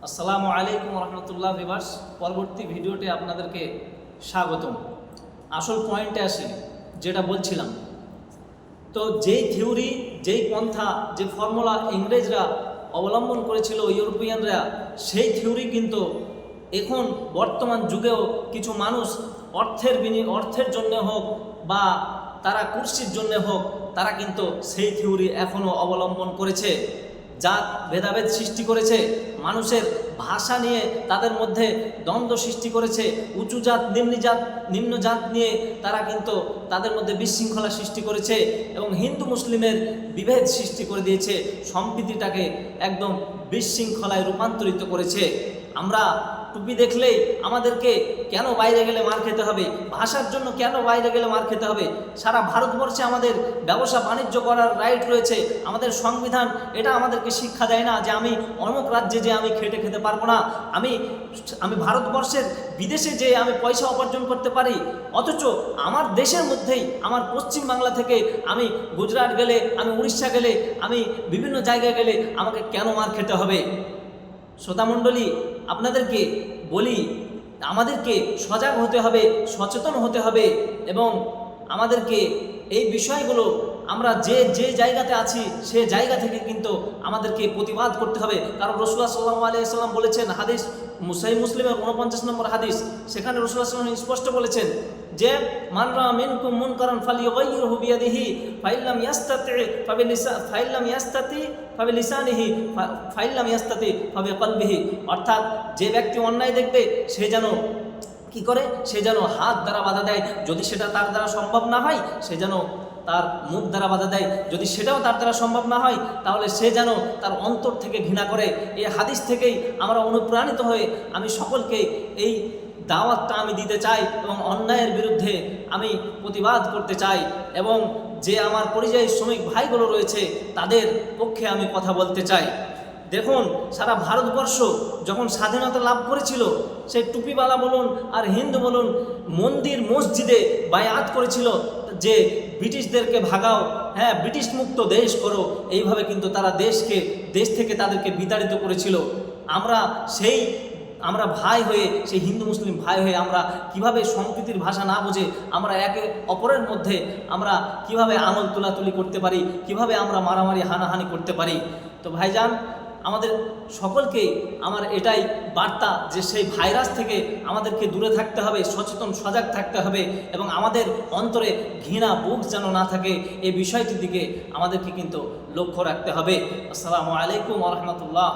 আসসালামু আলাইকুম রহমতুল্লাহ ভিউয়ার্স, পরবর্তী ভিডিওতে আপনাদেরকে স্বাগতম। আসল পয়েন্টে আসি, যেটা বলছিলাম। তো যেই থিওরি, যেই পন্থা, যে ফর্মুলা ইংরেজরা অবলম্বন করেছিল, ইউরোপিয়ানরা, সেই থিওরি কিন্তু এখন বর্তমান যুগেও কিছু মানুষ অর্থের জন্য হোক বা তারা কুর্সির জন্য হোক, তারা কিন্তু সেই থিওরি এখনও অবলম্বন করেছে। জাত ভেদাভেদ সৃষ্টি করেছে, মানুষের ভাষা নিয়ে তাদের মধ্যে দ্বন্দ্ব সৃষ্টি করেছে, উঁচু জাত নিম্ন জাত নিয়ে তারা কিন্তু তাদের মধ্যে বিশৃঙ্খলা সৃষ্টি করেছে এবং হিন্দু মুসলিমের বিভেদ সৃষ্টি করে দিয়েছে, সম্প্রীতিটাকে একদম বিশৃঙ্খলায় রূপান্তরিত করেছে। আমরা টুপি দেখলেই আমাদেরকে কেন বাইরে গেলে মার খেতে হবে, ভাষার জন্য কেন বাইরে গেলে মার খেতে হবে? সারা ভারতবর্ষে আমাদের ব্যবসা বাণিজ্য করার রাইট রয়েছে। আমাদের সংবিধান এটা আমাদেরকে শিক্ষা দেয় না যে আমি অমুক রাজ্যে যে আমি খেতে পারবো না, আমি ভারতবর্ষের বিদেশে যে আমি পয়সা উপার্জন করতে পারি। অথচ আমার দেশের মধ্যেই, আমার পশ্চিম বাংলা থেকে আমি গুজরাট গেলে, আমি উড়িষ্যা গেলে, আমি বিভিন্ন জায়গায় গেলে আমাকে কেন মার খেতে হবে? শ্রোতামণ্ডলী, আপনাদেরকে বলি, আমাদেরকে সজাগ হতে হবে, সচেতন হতে হবে এবং আমাদেরকে এই বিষয়গুলো আমরা যে জায়গাতে আছি সে জায়গা থেকে কিন্তু আমাদেরকে প্রতিবাদ করতে হবে। কারণ রাসূলুল্লাহ সাল্লাল্লাহু আলাইহি ওয়াসাল্লাম বলেছেন, হাদিস সহিহ মুসলিমের 49 নম্বর হাদিস, সেখানে রাসূলুল্লাহ সাল্লাল্লাহু আলাইহি ওয়াসাল্লাম স্পষ্ট বলেছেন যে মান রাআ মিনকুম মুনকারান ফালইয়ুগাইয়িরহু বিয়াদিহি ফাইল্লাম ইয়াস্তাতি ফাবিলিসানিহি ফাইল্লাম ইয়াস্তাতি ফাবিকলবিহি। অর্থাৎ যে ব্যক্তি অন্যায় দেখবে সে যেন কি করে? সে যেন হাত দ্বারা বাধা দেয়, যদি সেটা তার দ্বারা সম্ভব না হয় সে যেন তার মুখ দ্বারা বাধা দেয়, যদি সেটাও তার দ্বারা সম্ভব না হয় তাহলে সে যেন তার অন্তর থেকে ঘৃণা করে। এই হাদিস থেকেই আমরা অনুপ্রাণিত হয়ে আমি সকলকে এই দাওয়াতটা আমি দিতে চাই এবং অন্যায়ের বিরুদ্ধে আমি প্রতিবাদ করতে চাই এবং যে আমার পরিযায়ী শ্রমিক ভাইগুলো রয়েছে তাদের পক্ষে আমি কথা বলতে চাই। দেখুন, সারা ভারতবর্ষ যখন স্বাধীনতা লাভ করেছিল, সেই টুপিওয়ালা বলুন আর হিন্দু বলুন, মন্দির মসজিদে বায়াত করেছিল যে ব্রিটিশদেরকে ভাগাও, হ্যাঁ ব্রিটিশ মুক্ত দেশ করো। এইভাবে কিন্তু তারা দেশ থেকে তাদেরকে বিতাড়িত করেছিল। আমরা ভাই হয়ে, সেই হিন্দু মুসলিম ভাই হয়ে আমরা কিভাবে সম্প্রীতির ভাষা না বুঝে আমরা একে অপরের মধ্যে আমরা কিভাবে আঙুল তোলাতুলি করতে পারি, কিভাবে আমরা মারামারি হানাহানি করতে পারি? তো ভাইজান, আমাদের সকলকে আমার এটাই বার্তা যে সেই ভাইরাস থেকে আমাদেরকে দূরে থাকতে হবে, সচেতন সজাগ থাকতে হবে এবং আমাদের অন্তরে ঘৃণা বুক যেন না থাকে, এই বিষয়টির দিকে আমাদেরকে কিন্তু লক্ষ্য রাখতে হবে। আসসালামু আলাইকুম ওয়া রাহমাতুল্লাহ।